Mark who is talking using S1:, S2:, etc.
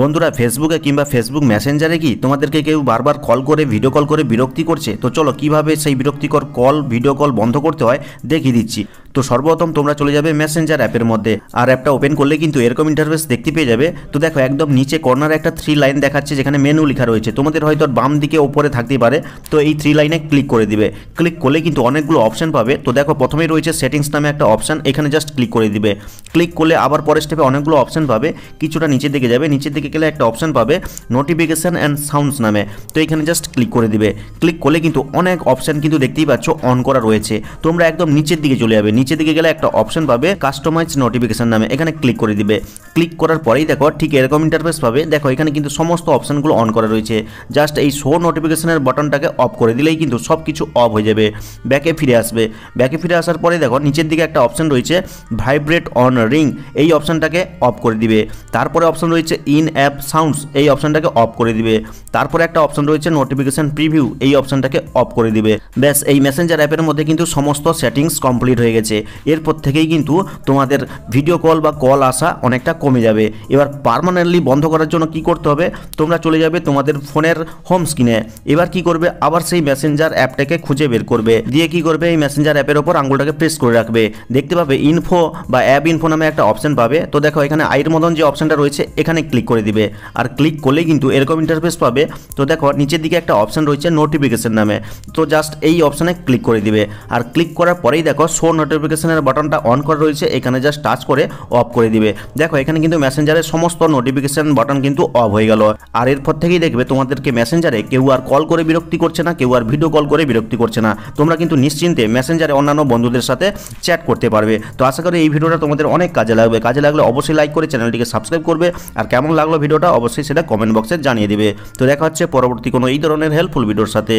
S1: বন্ধুরা ফেসবুকে কিংবা ফেসবুক মেসেঞ্জারে কি তোমাদেরকে কেউ বারবার কল করে ভিডিও কল করে বিরক্তি করছে? তো চলো কিভাবে সেই বিরক্তিকর কল ভিডিও কল বন্ধ করতে হয় দেখিয়ে দিচ্ছি। তো সর্বপ্রথম তোমরা চলে যাবে মেসেঞ্জার অ্যাপের মধ্যে, আর অ্যাপটা ওপেন করলে কিন্তু এরকম ইন্টারফেস দেখতে পেয়ে যাবে। তো দেখো একদম নিচে কর্নারে একটা 3 লাইন দেখাচ্ছে যেখানে মেনু লেখা রয়েছে, তোমাদের হয়তো বাম দিকে ওপরে থাকতেই পারে। তো এই 3 লাইনে ক্লিক করে দিবে। ক্লিক করলে কিন্তু অনেকগুলো অপশন পাবে। তো দেখো প্রথমেই রয়েছে সেটিংস নামে একটা অপশন, এখানে জাস্ট ক্লিক করে দিবে। ক্লিক করলে আবার পরের স্টেপে অনেকগুলো অপশন পাবে, কিছুটা নিচের দিকে যাবে, নিচের দিকে গেলে একটা অপশন পাবে নোটিফিকেশন অ্যান্ড সাউন্ডস নামে। তো এখানে জাস্ট ক্লিক করে দিবে। ক্লিক করলে কিন্তু অনেক অপশন কিন্তু দেখতেই পাচ্ছ অন করা রয়েছে। তোমরা একদম নিচের দিকে চলে যাবে, নিচের দিকে গেলে একটা অপশন পাবে কাস্টমাইজ নোটিফিকেশন নামে, এখানে ক্লিক করে দিবে। ক্লিক করার পরেই দেখো ঠিক এরকম ইন্টারফেস পাবে। দেখো এখানে কিন্তু সমস্ত অপশনগুলো অন করা রয়েছে, জাস্ট এই শো নোটিফিকেশনের বাটনটাকে অফ করে দিলেই কিন্তু সব কিছু অফ হয়ে যাবে। ব্যাকে ফিরে আসবে। ব্যাকে ফিরে আসার পরে দেখো নিচের দিকে একটা অপশন রয়েছে ভাইব্রেট অন রিং, এই অপশনটাকে অফ করে দিবে। তারপরে অপশন রয়েছে ইন অ্যাপ সাউন্ডস, এই অপশনটাকে অফ করে দিবে। তারপরে একটা অপশন রয়েছে নোটিফিকেশন প্রিভিউ, এই অপশনটাকে অফ করে দিবে। ব্যাস এই মেসেঞ্জার অ্যাপের মধ্যে কিন্তু সমস্ত সেটিংস কমপ্লিট হয়ে গেছে। এরপর থেকেই কিন্তু তোমাদের ভিডিও কল বা কল আসা অনেকটা কমে যাবে। এবার পার্মানেন্টলি বন্ধ করার জন্য কি করতে হবে, তোমরা চলে যাবে তোমাদের ফোনের হোম স্ক্রিনে। এবার কি করবে, আবার সেই মেসেঞ্জার অ্যাপটাকে খুঁজে বের করবে, দিয়ে কি করবে এই মেসেঞ্জার অ্যাপের ওপর আঙুলটাকে প্রেস করে রাখবে। দেখতে পাবে ইনফো বা অ্যাপ ইনফো নামে একটা অপশন পাবে। তো দেখো এখানে আইয়ের মতন যে অপশনটা রয়েছে এখানে ক্লিক করে দিবে। আর ক্লিক করলে কিন্তু এরকম ইন্টারফেস পাবে। তো দেখো নিচের দিকে একটা অপশন রয়েছে নোটিফিকেশন নামে, তো জাস্ট এই অপশনে ক্লিক করে দিবে। আর ক্লিক করার পরেই দেখো শো নোটিফিকেশনের বাটনটা অন করা রয়েছে, এখানে জাস্ট টাচ করে অফ করে দিবে। দেখো এখানে কিন্তু মেসেঞ্জারের সমস্ত নোটিফিকেশন বাটন কিন্তু অফ হয়ে গেল। আর এরপর থেকেই দেখবে তোমাদেরকে মেসেঞ্জারে কেউ আর কল করে বিরক্তি করছে না, কেউ আর ভিডিও কল করে বিরক্তি করছে না। তোমরা কিন্তু নিশ্চিন্তে মেসেঞ্জারে অন্যান্য বন্ধুদের সাথে চ্যাট করতে পারবে। তো আশা করি এই ভিডিওটা তোমাদের অনেক কাজে লাগবে। কাজে লাগলে অবশ্যই লাইক করে চ্যানেলটিকে সাবস্ক্রাইব করবে, আর কেমন লাগলো ভিডিওটা অবশ্যই সেটা কমেন্ট বক্সে জানিয়ে দিবে। তো দেখা হচ্ছে পরবর্তী কোনো এই ধরনের হেল্পফুল ভিডিওর সাথে।